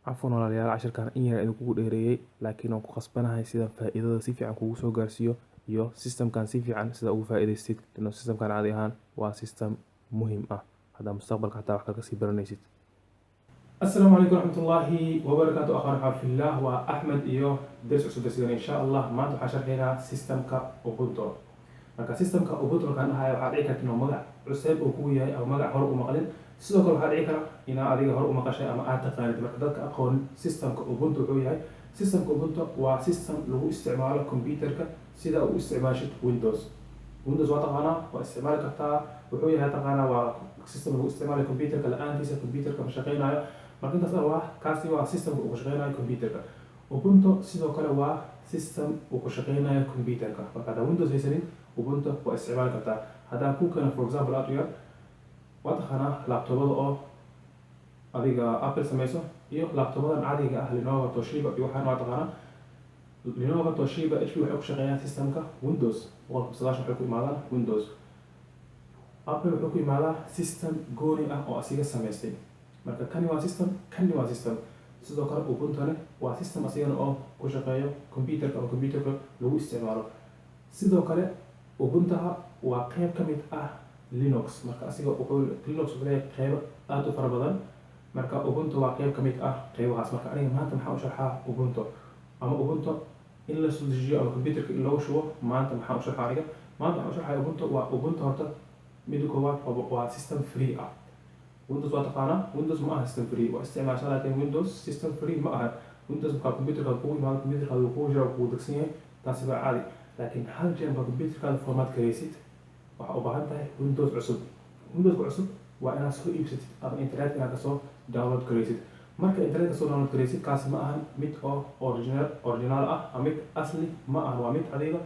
cafwan walaalayaal cashirkan in yar idin kugu dheereeyay laakiin waan ku qasbanahay sida faa'iidada si fiican kugu soo gaarsiiyo iyo systemkan si fiican sida ugu faa'iidaystid lana systemkan caadi ahaan waa system muhiim ah hadda mustaqbalka xataa wax ka sii baranaysid. السلام عليكم ورحمة الله وبركاته. أخواني في الله وأحمد إيوه درس عصب درسنا إن شاء الله ما أنتم حشرنا سيستم كأوبونتو. marka systemka Ubuntu markaan dhahayo waxaa dhici karta inuu magac cusub uu ku yahay ama magac hore u maqlin sidoo kale waxaa dhici kara inaad adiga hore u maqashay ama aad taqaanid marka dadka aqoon systemka Ubuntu wuxuu yahay systemka Ubuntu waa system lagu isticmaalo computerka sida uu isticmaashid Windows waa taqaanaa waa isticmaali kartaa wuxuu yahay taqaanaa waa system lagu isticmaalo computerka la'aantiisa computerka ma shaqeynayo marka intaas waa kaasi waa systemka uu ku shaqeynayo computerka Ubuntu sidoo kale waa system uu ku shaqeynayo computerka marka hadda Windows haysanin Ubuntu waa isticmaali kartaa haddaan ku keeno for example aad uga waa taqaanaa laptopada oo adiga Apple samayso iyo laptopadan caadiga ah Lenovo Toshiba iyo waxaan waa taqaanaa Lenovo Toshiba HP waxay ku shaqeeyaan systemka Windows waxay ku imaadaan Windows Apple wuxuu ku imaadaa system gooni ah oo asiga samaystay marka kani waa system sidoo kale Ubuntu waa system asigana oo ku shaqeeyo computerka ama computerka lagu isticmaalo sidoo kale Ubuntu waa qayb ka mid ah Linux marka asiga Linux wuxuu leeyahay qaybo aad u fara badan marka Ubuntu waa qayb ka mid ah qaybahaas marka aniga maanta maxaan u sharxaa Ubuntu ama Ubuntu in la soo dejiyo ama computerka in loogu shubo maanta maxaan u sharxaa aniga maanta waxaan u sharxaa Ubuntu waa Ubuntu horta mid koowaad waa system free ah Windows waa taqaanaa Windows ma aha system free waa isticmaashaa laakiin Windows system free ma aha Windows marka computerka kugu imaado computerka uu kugu jiro kugu degsan yahay taasi waa caadi laakiin hal jeer ba computerka format gareysid waxa u baahan tahay Windows cusub waa inaad soo iibsatid ama internet inaad kasoo download gareysid marka internet kasoo download gareysid kaasi ma ahan mid oo original ah ama mid asli ma aha waa mid adiga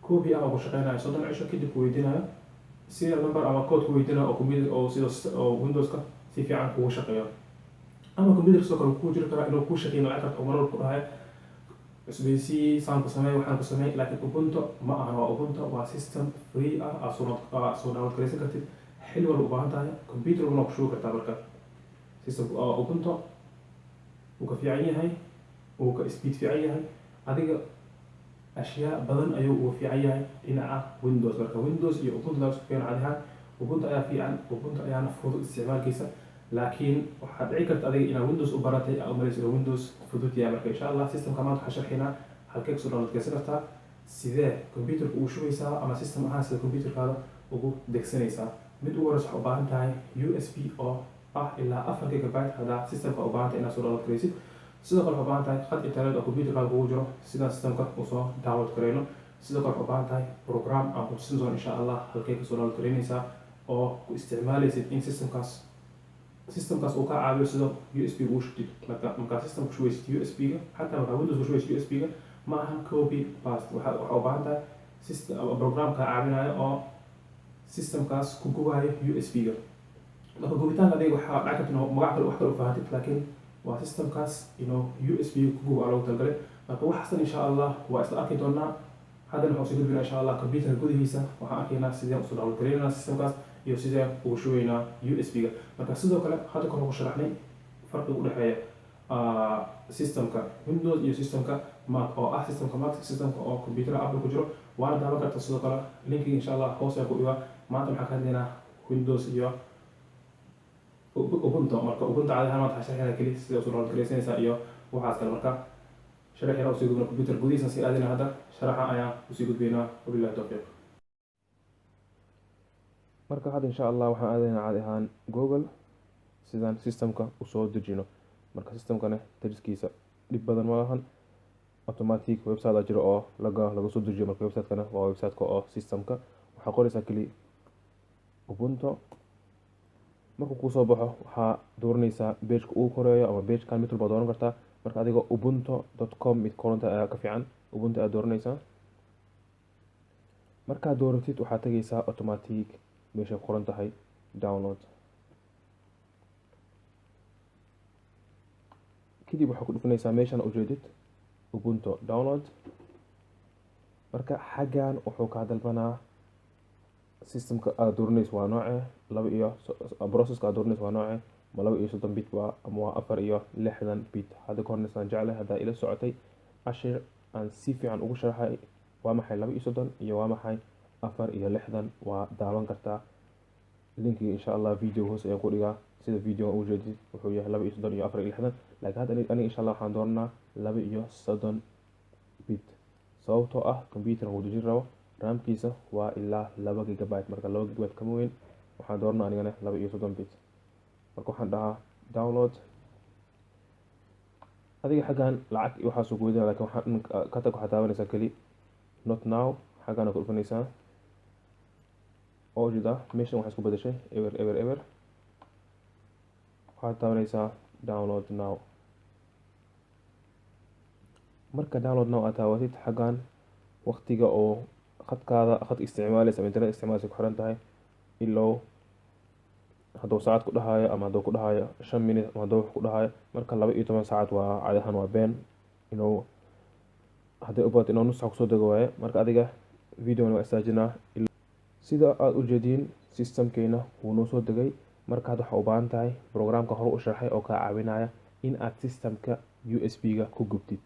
copy ah oo ku shaqeynayo 30 cisho kadib ku weydiinayo serial number ama code ku weydiinayo oo computer oo sida Windows-ka si fiican kugu shaqeeyo ama computer soo kale ku jiri kara inuu ku shaqeeyo lacag oo marar ku dhahay isbeysi saan ku sameey waxaan ku sameey laakiin Ubuntu ma aha waa Ubuntu waa system free ah soo download gareysan kartid xilli walba u baahan tahay computer una ku shubi kartaa marka system Ubuntu uu ka fiican yahay uu ka speed fiican yahay adiga ashyaa badan ayuu uga fiican yahay dhinaca Windows marka Windows iyo Ubuntu la isku keeno caadi ahaan Ubuntu ayaa fiican Ubuntu ayaana fudud isticmaalkiisa laakiin waxaad dhici karta adiga inaad Windows u baratay ama maraysa Windows fudud yahay marka insha Allah systemka maanta waxaan sharxaynaa halkee kasoo download gareysan kartaa sidee computerka ugu shubaysaa ama system ahaan sida computerkaada ugu degsanaysaa mid ugu horeysa waxaad u baahan tahay USB oo ah ilaa 4 GB haddaa systemka u baahan tahay inaad soo download gareysid sidoo kale waxaad u baahan tahay khad internet oo computerkaada kugu jiro sidaan systemka usoo download gareyno sidoo kale waxaad u baahan tahay program aan ku tusin doono insha Allah halkee kasoo download gareynaysaa oo ku isticmaalaysid in systemkaas uu ka caawiyo sida USB ugu shubtid marka system ku shubaysid USB-ga xataa marka Windows ku shubaysid USB-ga ma aha copy paste waxa u baahan tahay system program ka caawinayo oo systemkaas ku gubayo USB-ga marka gubitaanka adiga waxa dhaca karta inuu magac kale wax kale u faahfaahid laakiin waa systemkaas inuu USB-ga ku gubo loogu talagalay marka waxaasna insha Allah waa isla arki doonaa haddana waxaan soo gudbinaa insha Allah computer gudihiisa waxaan arkaynaa sideen usoo download gareynaa systemkaas iyo sidee ugu shubaynaa USB-ga marka sidoo kale hadda kor ku sharaxnay farqiga u dhaxeeya systemka Windows iyo systemka Mac oo ah systemka Mac systemka oo computer Apple ku jiro waana daawan kartaa sidoo kale linkiga insha Allah hoos ku dhigaa maanta waxaan ka hadlaynaa Windows iyo Ubuntu marka Ubuntu caadi ahaan waxaan sharxaynaa kaliya sidee usoo download gareysanaysaa iyo waxaas kale marka sharaxina usii gudbina computer gudihiisa si aadina hadda sharaxa ayaan usii gudbaynaa wabillahi tawfiiq marka hadda insha Allah waxaan aadaynaa caadi ahaan Google sidaan systemka u soo dejino marka systemkana dejiskiisa dhib badan ma lahan automatic website jiro oo laga soo dejiyo marka website-kana waa website-ka oo systemka waxa qoraysaa kali Ubuntu marka ku soo baxo waxa dooranaysaa page-ka uu koreeyo ama page-kan mid walba dooran kartaa marka adiga ubuntu.com mid koronta ayaa ka fiican Ubuntu aad dooranaysaa marka dooratid waxa tagaysaa automatic meesha ku qoran tahay download kadib waxaad ku dhufanaysaa meeshan ujeedid Ubuntu download marka xaggan wuxuu ka dalbanaa systemka aad dooranayso waa nooce laba iyo processka aad dooranayso waa nooce ma 32 bit waa ama waa 64 bit. hadda ka horna saan jeclay haddaa ila socotay cashir aan si fiican ugu sharxay waa maxay 32 iyo waa maxay 64. waa daawan kartaa linkiga insha allah video hoos ayaan ku dhigaa. sida video ugu jeedid wuxuu yahay 32 iyo 64, laakiin hadda aniga insha allah waxaan dooranaa 32 bit sababtoo ah computer uu dejin rabo ramkiisa waa ilaa 2 gigabyte. marka 2 gigabyte kama weyn, waxaan dooranaa anigana 32 bit. marka waxaan dhahaa download. adiga xaggan lacag iyo waxaasuu ku weydiinaya, laakiin waxaan ka tag waxaad taabanaysaa keli not now. xaggaana ku dhufanaysaa oo jida meeshan waxaa isku bedeshay eber. waxaad taabanaysaa download now. marka download now aad taawatid xaggan waqtiga oo khad isticmaalaysa ama internet isticmaalaysa ku xiran tahay ilow hadduu saacad ku dhahayo ama hadduu ku dhahayo 5 minute ama hadduu wax ku dhahayo. marka 12 saacad waa caadi ahaan waa been inuu hadday u badato inuu nus saac kusoo dego waaye. marka adiga videona waa istaajinaa. sida aad u jeediin systemkeena wuu noo soo degay. marka hadda waxaa u baahan tahay programka hore u sharxay oo kaa caawinaya in aad systemka USB-ga ku gubtid.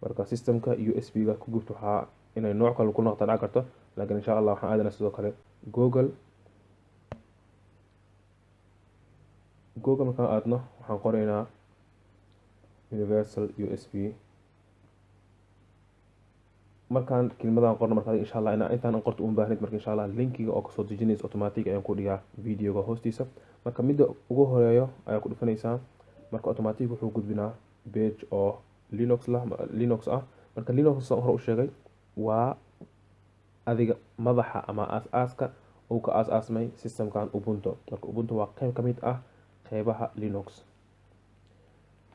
marka systemka USB-ga ku gubto waxaa inay nooc kale ku noqota dhac karto, laakiin insha allah waxaan aadanaa sidoo kale google markaan aadno waxaan qoraynaa universal USB. markaan kelmadan qorno marka insha allah intaan qorto uma baahnid. marka insha allah linkiga oo kasoo dejinaysa automatic ayaan ku dhigaa videoga hoostiisa. marka midda ugu horeeyo ayaa ku dhufanaysaa. marka automatic wuxuu gudbinaa page oo linux ah. marka linux saan hore u sheegay waa adiga madaxa ama aas-aaska uu ka aas-aasmay systemkan ubuntu. marka ubuntu waa qayb ka mid ah qeybaha linux.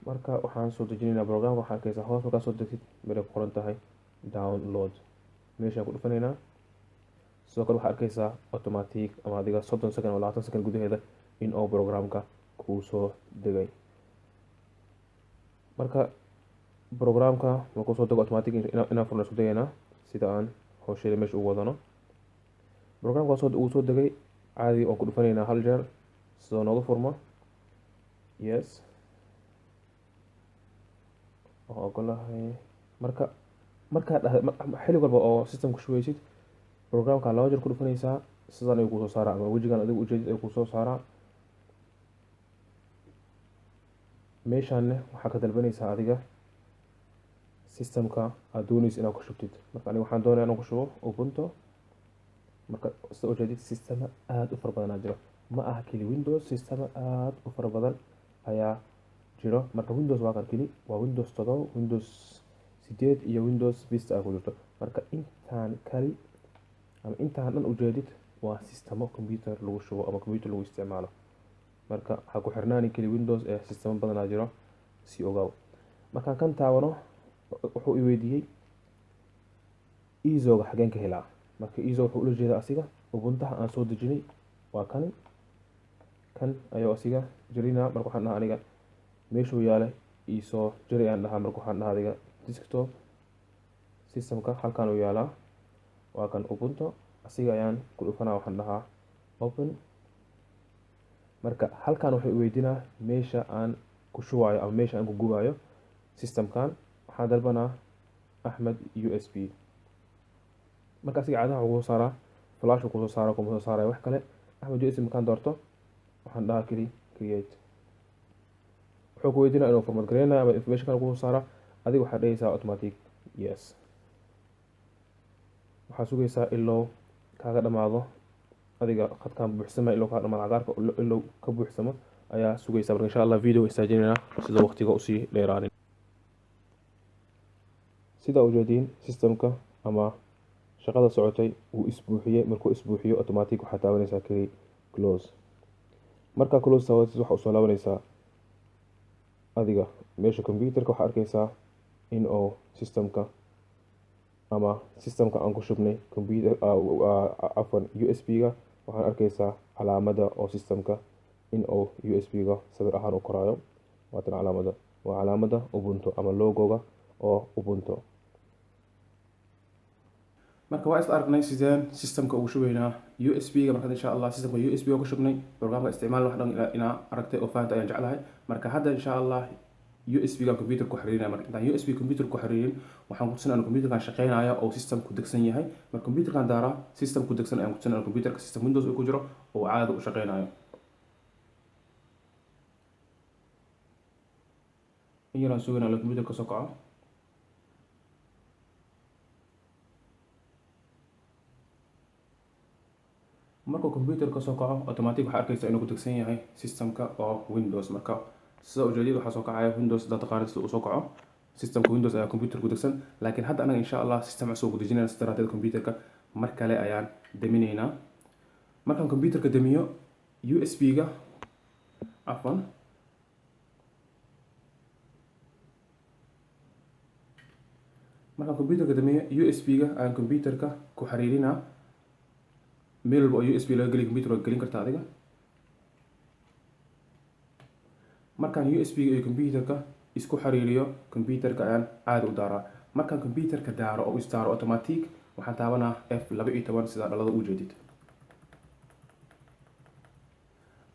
marka waxaan soo dejinaynaa programka. waxaa arkaysaa hoos markaa soo degtid meelay ku qoran tahay download. meeshaan ku dhufanaynaa. sidoo kale waxaa arkaysaa automatic ama adiga 30 second ama 20 second gudaheeda in uu programka kuu soo degay. marka programka markuu soo dego automatic inaan furno isku dayaynaa sida aan hawsheeda meesha ugu wadano. programka uu soo degay caadi oo ku dhufanaynaa hal jeer sidoo nooga furmo. yes oo ogolahay. markaad xilli walba oo system ku shubeysid programka 2 jeer ku dhufanaysaa sidaan ayuu kusoo saaraa ama wejigan adiga ujeedid ayuu kusoo saaraa. meeshaanne waxaa ka dalbanaysaa adiga systemka aad doonaysa inaad ku shubtid. marka aniga waxaan doonaya inaan ku shubo ubuntu. marka sida ujeedid systema aada u fara badanaa jiro, ma aha keli windows. systema aada u fara badan ayaa jiro. marka windows waa kan keli waa windows 7, windows 8 iyo windows vista ay ku jirto. marka intaan kali ama intaan dhan ujeedid waa systemo computer lagu shubo ama computer lagu isticmaalo. marka ha ku xirnaani keli windows ee systemo badanaa jiro si ogaaw. markaan kan taawano wuxuu i weydiiyey izoga xageen ka helaa. marka izo wuxuu ula jeedaa asiga ubuntaha aan soo dejinay waa kan ayuu asiga jirinaa. marka waxaan dhahaa aniga meeshuu yaalay isoo jiri ayaan dhahaa. marka waxaan dhahaa adiga desktop systemka halkan uu yaalaa waa kan ubuntu. asiga ayaan ku dhufanaa. waxaan dhahaa open. marka halkan waxay weydiinaa meesha aan ku shubayo ama meesha aan ku gubayo systemkan. waxaan dalbanaa Ahmed USB. marka asiga caadaha wuxuu soo saaraa flash uu kusoo saaro kuma soo saarayo wax kale. Ahmed USB markaan doorto waxaan dhahaa create. wuxuu ku weydiinaa inuu format gareynayo ama information kale kusoo saara. adiga waxaad dhahaysaa automatic yes. waxaa sugaysaa ilaa kaaga dhamaado adiga khadkan buuxsama ilaa kaaga dhamaado cagaarka ilaa ka buuxsamo ayaa sugaysaa. marka insha allah video istaajinayna sida waqtiga usii dheeraanin. sida ujeediin systemka ama shaqada socotay wuu isbuuxiyey. markuu isbuuxiyo automatic waxaad taabanaysaa keli close. markaa close taabatid waxaa usoo laabanaysaa adiga meesha computerka. waxaa arkaysaa in uu systemka aan ku shubnay computer afwan USB-ga. waxaan arkaysaa calaamada oo systemka in uu USB-ga sawir ahaan u koraayo. waatan calaamada waa calaamada ubuntu ama logoga oo ubuntu. marka waa isla aragnay sideen systemka ugu shubaynaa USB-ga. marka insha Allah systemka USB ugu shubnay programka isticmaal wax dhan inaa aragtay oo faanta ayaan jeclahay. marka hadda insha Allah USB-ga computer ku xiriirina. marka intaan USB computer ku xiriirin waxaan ku tusinaa computerkan shaqeynaya oo system ku degsan yahay. marka computerkan daara system ku degsan ayaan ku tusinaa computerka system Windows uu ku jiro oo caadi u shaqeynayo. inaan sugnaa computerka soo kaco. markuu computerka soo kaco automatic waxa arkaysa inuu ku degsan yahay systemka oo Windows. marka sida ujeedada waxa soo kacaya Windows data qaadis uu soo kaco systemka Windows ayaa computer ku degsan. laakiin hadda anaga insha Allah system cusub ku dejinayna istiraatiid computerka mar kale ayaan daminaynaa. markaan computerka damiyo USB-ga afwan markaan computerka damiyo USB-ga ayaan computerka ku xiriirinaa. meel walba oo USB laga geliyo computer waa gelin kartaa adiga. markaan USB-ga iyo computerka isku xiriiriyo computerka ayaan caadi u daaraa. markaan computerka daaro oo isdaaro automatic waxaan taabanaa F12 sida dhalada u jeedid.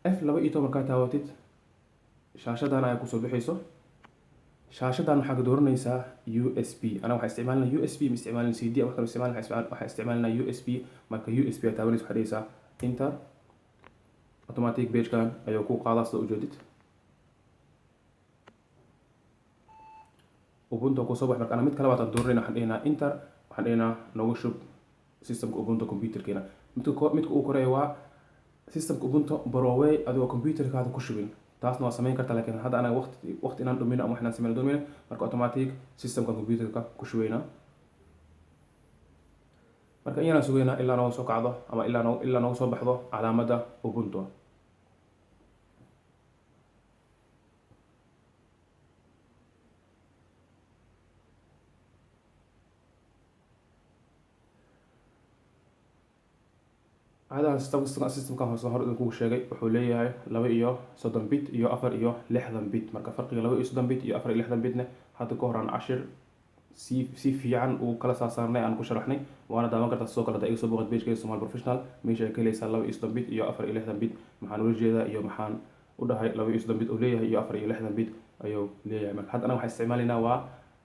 F12 markaa taawatid shaashadan ayaa ku soo bixayso. shaashadan waxaa ka dooranaysaa USB. ana waxaan isticmaalnaa USB ma isticmaalin CD wax kale isticmaalnaa waxaan isticmaalnaa USB. marka USB ayaa taabanaysa waxaa dhigaysaa enter. automatic page-kan ayuu ku qaadaa sida u jeedid. Ubuntu ku soo bax. marka ana mid kale waan dooranayna waxaan dhignaa enter. waxaan dhignaa noogu shub systemka Ubuntu computerkeena. midka uu koreeyo waa systemka Ubuntu boroway adigoo computerkaada ku shubin. taasna waa samayn kartaa laakiin hadda anaga waqti inaan dhumin ama waxaan sameyn doonayna. marka automatic systemka computerka ku shubayna. marka inaan sugeynaa ilaa nooga soo kacdo ama ilaa nooga soo baxdo calaamadda Ubuntu. هذا systemkan hoose hore idinku sheegay wuxuu leeyahay 32 bit iyo 4 bit. marka farqiga 32 bit iyo 4 bitna hadda ka horaan cashir si fiican uu kala saarnay aan ku sharaxnay waana daawan kartaa soo kala iga soo boqod page-ka Somal Professional meesha ay ka leeysaa 32 bit iyo 4 bit maxaan u jeedaa iyo maxaan u dhahay 32 bit uu leeyahay iyo 4 bit ayuu leeyahay. marka hadda anaga waxaan isticmaalaynaa waa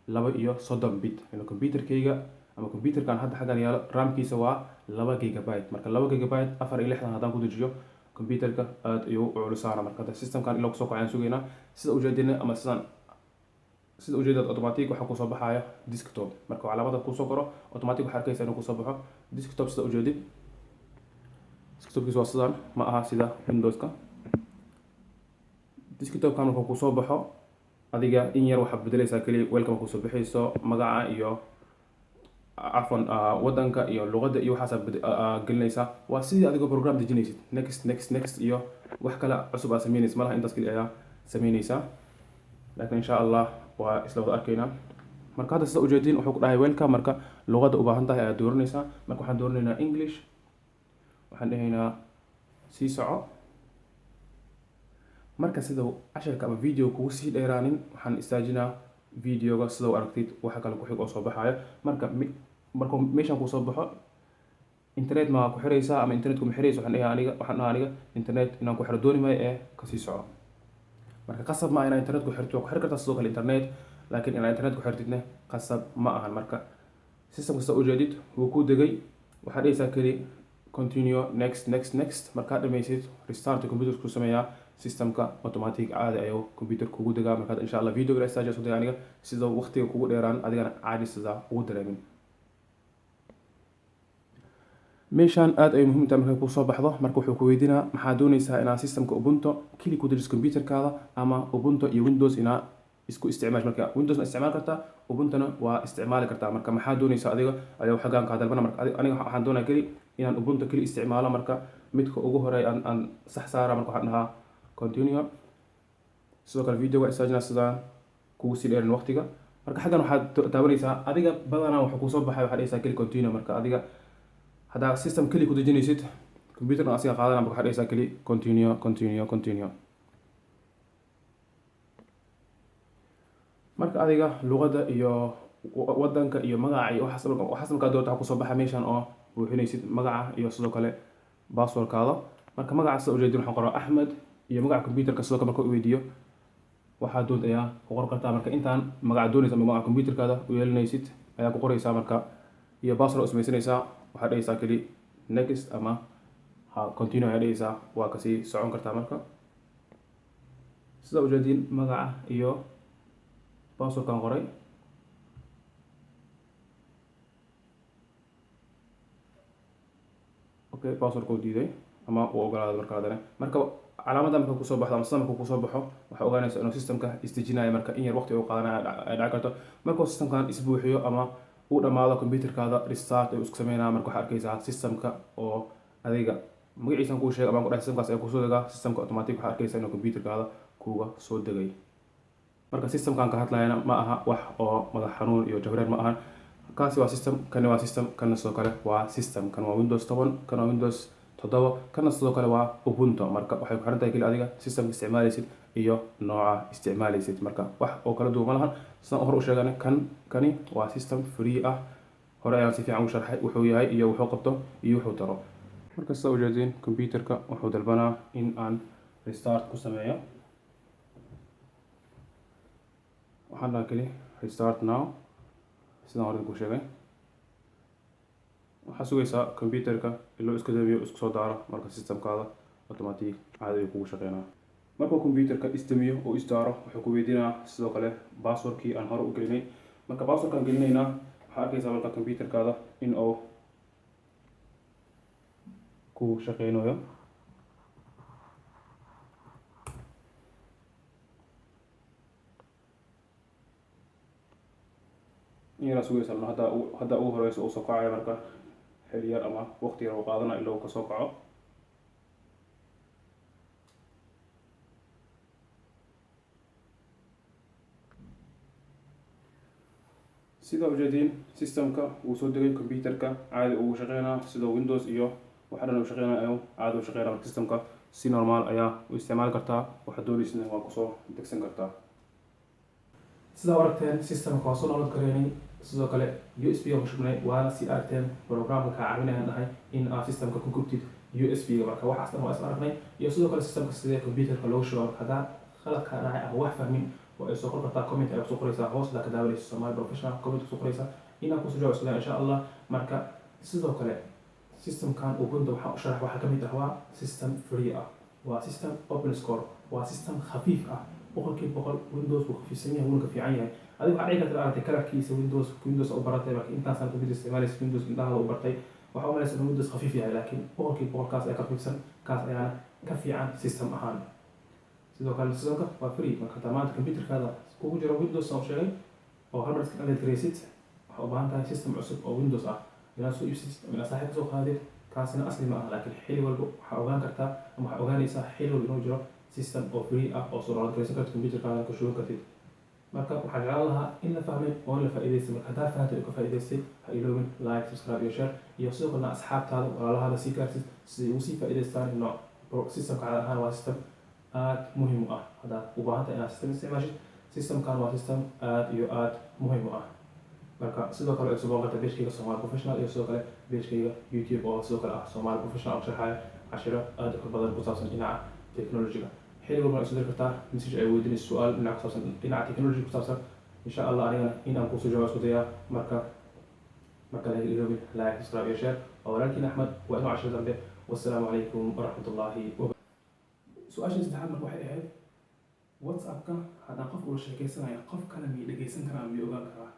32 bit. computerkayga ama computerkan hadda xaggan yaalo RAM-kiisa waa 2 GB. marka 2 GB 4 hadaan ku dejiyo computerka aad ayuu u culusaana. marka systemkan ilaa soo kacayaan sugeynaa sida ujeedina ama sida ujeedada automatic waxa ku soo baxaya desktop. marka calaamada ku soo koro automatic waxa arkaysa inuu ku soo baxo desktop sida ujeedid. desktopkiisu waa sidan ma aha sida Windows-ka. desktopkan markuu ku soo baxo adiga in yar waxa bedelaysaa kaliya welcome ku soo bixayso magaca iyo عفوا wadanka iyo luqada iyo waxaas gelinaysa. waa sidii adigoo program dejinaysid next iyo wax kale cusub aad sameynaysid malaha intaas kaliya ayaa sameynaysaa. laakiin insha Allah waa isla wada arkaynaa. marka hadda sida ujeedin wuxuu ku dhahay welcome. marka luqada u baahan tahay ayaa dooranaysaa. marka waxaan dooranaynaa English. waxaan dhahaynaa sii soco. marka sida casharka ama video kugu sii dheeraanin waxaan istaajinaa videoga sida u aragtid waxa kale ku xig oo soo baxaya. marka meeshan ku soo baxo internet ma ku xiraysaa ama internetku ma xirayso waxaan dhahaa aniga internet inaan ku xiro dooni maayo ee ka sii soco. marka qasab ma inaan internet ku xirto ku xiri kartaa sidoo kale internet laakiin inaan internet ku xirtidna qasab ma ahan. marka systemka sida ujeedid wuu ku degay waxaad dhigaysaa kali continue next. markaad dhamaysid restart computer ku sameeyaa systemka automatic caadi ayuu computer kugu degaa. marka insha Allah video ila stage soo aniga sida waqtiga kugu dheeraan adigana caadi sida ugu dareemin. meeshan aad ay muhiim tahay markay ku soo baxdo. marka wuxuu ku weydiinaa maxaa doonaysaa inaad systemka Ubuntu kali ku dejiso computerkaada ama Ubuntu iyo Windows inaad isku isticmaasho. marka Windows ma isticmaal kartaa Ubuntuna waa isticmaali kartaa. marka maxaa doonaysaa adiga ayaa xagaan ka dalbana. marka aniga waxaan doonayaa kali inaan Ubuntu kali isticmaalo. marka midka ugu horeey aan sax saara marka waxaan dhahaa continue. sidoo kale videoga istaajina sida kugu sii dheerin waqtiga. marka xagan waxaad taabanaysaa adiga badanaa waxa ku soo baxay waxa dhigaysaa kali continue. marka adiga hadaa system kali ku dejinaysid computerna asiga qaadana marka waxa dhigaysaa kali continue. marka adiga luqada iyo wadanka iyo magaca iyo waxaas markaa doonta kusoo baxa meeshan oo buuxinaysid magaca iyo sidoo kale passwordkaada. marka magaca sida ujeedin waxaan qoraa Axmed iyo magaca computerka sidoo kale marka uu weydiiyo waxaa doonta ayaa ku qor kartaa. marka intaan magaca doonaysa ama magaca computerkaada u yeelanaysid ayaa ku qoraysaa marka iyo password u samaysanaysaa. waxaad dhahaysaa keli next ama continue ayaa dhahaysaa, waa kasii socon kartaa. marka sida ujeedin magaca iyo passwordkan qoray. okay, passwordka uu diiday ama uu ogolaaday marka hadana. marka calaamada marka kusoo baxdo ama sida marka kusoo baxo waxaa ogaanaysa inuu systemka isdejinayo. marka in yar waqti uu qaadanaya ay dhici karto. markuu systemkan isbuuxiyo ama uu dhamaado computerkaada restart ayuu isku sameynaa. marka waxaa arkaysaa systemka oo adiga magaciisan kuu sheegay ama ku dhahay systemkaas ayaa kusoo degaa. systemka automatic waxaa arkaysaa inuu computerkaada kuuga soo degay. marka systemkan ka hadlayana ma aha wax oo madax xanuun iyo jahwareer ma ahan. kaasi waa system, kan waa system, kan sidoo kale waa system. kan waa Windows 10, kan waa Windows 7, kan sidoo kale waa Ubuntu. marka waxay ku xiran tahay keli adiga systemka isticmaalaysid iyo nooca isticmaalaysid. marka wax oo kala duwan ma lahan. sidaan hore u sheeganay kani waa system free ah. hore ayaan si fiican u sharxay wuxuu yahay iyo wuxuu qabto iyo wuxuu taro. marka sida ujeedin computerka wuxuu dalbanaa in aan restart ku sameeyo. waxaan dhahaa keli restart now sidaan hore ku sheegay. waxaa sugaysaa computerka ilaa iska damiyo isku soo daaro. marka systemkaada automatic caadi ayuu kugu shaqeynaa. markuu computerka isdamiyo oo isdaaro wuxuu ku weydiinaa sidoo kale passwordkii aan hore u gelinay. marka passwordkaan gelinaynaa waxaa arkaysaa marka computerkaada in uu ku shaqeynayo. in yaraa sugaysa hadda ugu horeyso uu soo kacayo. marka xil yar ama waqti yar uu qaadana ilaa uu kasoo kaco. sida ujeedin systemka wuu soo degay computerka caadi ugu shaqeynaa sida Windows iyo waxa dhan uu shaqeynayo caadi u shaqeynaa. marka systemka si normal ayaa u isticmaali kartaa. waxa doonaysana waa kusoo degsan kartaa. sida aragteen systemka waa soo download gareynay. sidoo kale USB aan ku shubnay waana si aragteen programka ka caawinayaan dhahay in aad systemka ku gubtid USB ga. marka waxaas dhan waa isla aragnay iyo sidoo kale systemka sidee computerka loogu shubo. marka hadaa khaladka dhacay ama wax fahmin waa ay soo qor kartaa comment ay kusoo qoraysaa hoos la ka daawanaysa Somali Professional comment kusoo qoraysaa inaan kusoo jawaab isla insha Allah. marka sidoo kale systemkan Ubuntu waxaa u sharax waxaa kamid ah waa system free ah, waa system open source, waa system khafiif ah. boqolkiiba boqol Windows wuu khafiifsan yahay wuuna ka fiican yahay. adiga waxaa dhici karta aragtay kalarkiisa Windows u baratay marka intaan sana computer isticmaalaysa Windows indhaha u bartay waxaa u malaysa in Windows khafiif yahay laakiin boqolkiiba boqol kaas ayaa ka khafiifsan. kaas ayaana ka fiican system ahaan. sidoo kale systemka waa free. marka dhammaanta computerkaada kugu jiro Windows oo sheegay oo hal mar iska update gareysid waxaa u baahan tahay system cusub oo Windows ah inaad soo iibsatid ama inaad saaxiib kasoo qaadid. kaasina asli ma aha laakiin xilli walba waxaa ogaan kartaa ama waxaa ogaanaysaa xilli walba inuu jiro system oo free ah oo soo download gareysan kartid computerkaada ka shuban kartid. marka waxaan jeclaan lahaa in la fahmay oo la faa'iidaystay. marka haddaad fahamtay oo ka faa'iidaystay ha iloobin like, subscribe iyo share iyo sidoo kalena asxaabtaada walaalahaada sii gaarsid si ay ugu sii faa'iidaystaan. nooc systemka caadi ahaan waa system aad muhiim u ah. haddaad u baahan tahay inaad system isticmaashid systemkan waa system aad iyo aad muhiim u ah. marka sidoo kale soo booqata page-kayga Somali Professional iyo sidoo kale page-kayga YouTube oo sidoo kale ah Somali Professional oo sharxaya cashiro aad u badan ku saabsan dhinaca technology-ga. xilli walba isoo diri kartaa message ay weydiinayso su'aal dhinaca ku saabsan dhinaca technology ku saabsan insha Allah anigana in aan kusoo jawaab isku dayaa. marka la iloobin like, subscribe iyo share. waa walaalkiin Axmed waa inoo cashiro dambe. wassalaamu calaykum waraxmatullaahi wabarakaatuh. su-aasha saddexaad marka waxay ahayd WhatsApp-ka haddaan qof ula sheekeysanayo qof kale miyay dhegeysan karaa miyay ogaan karaa.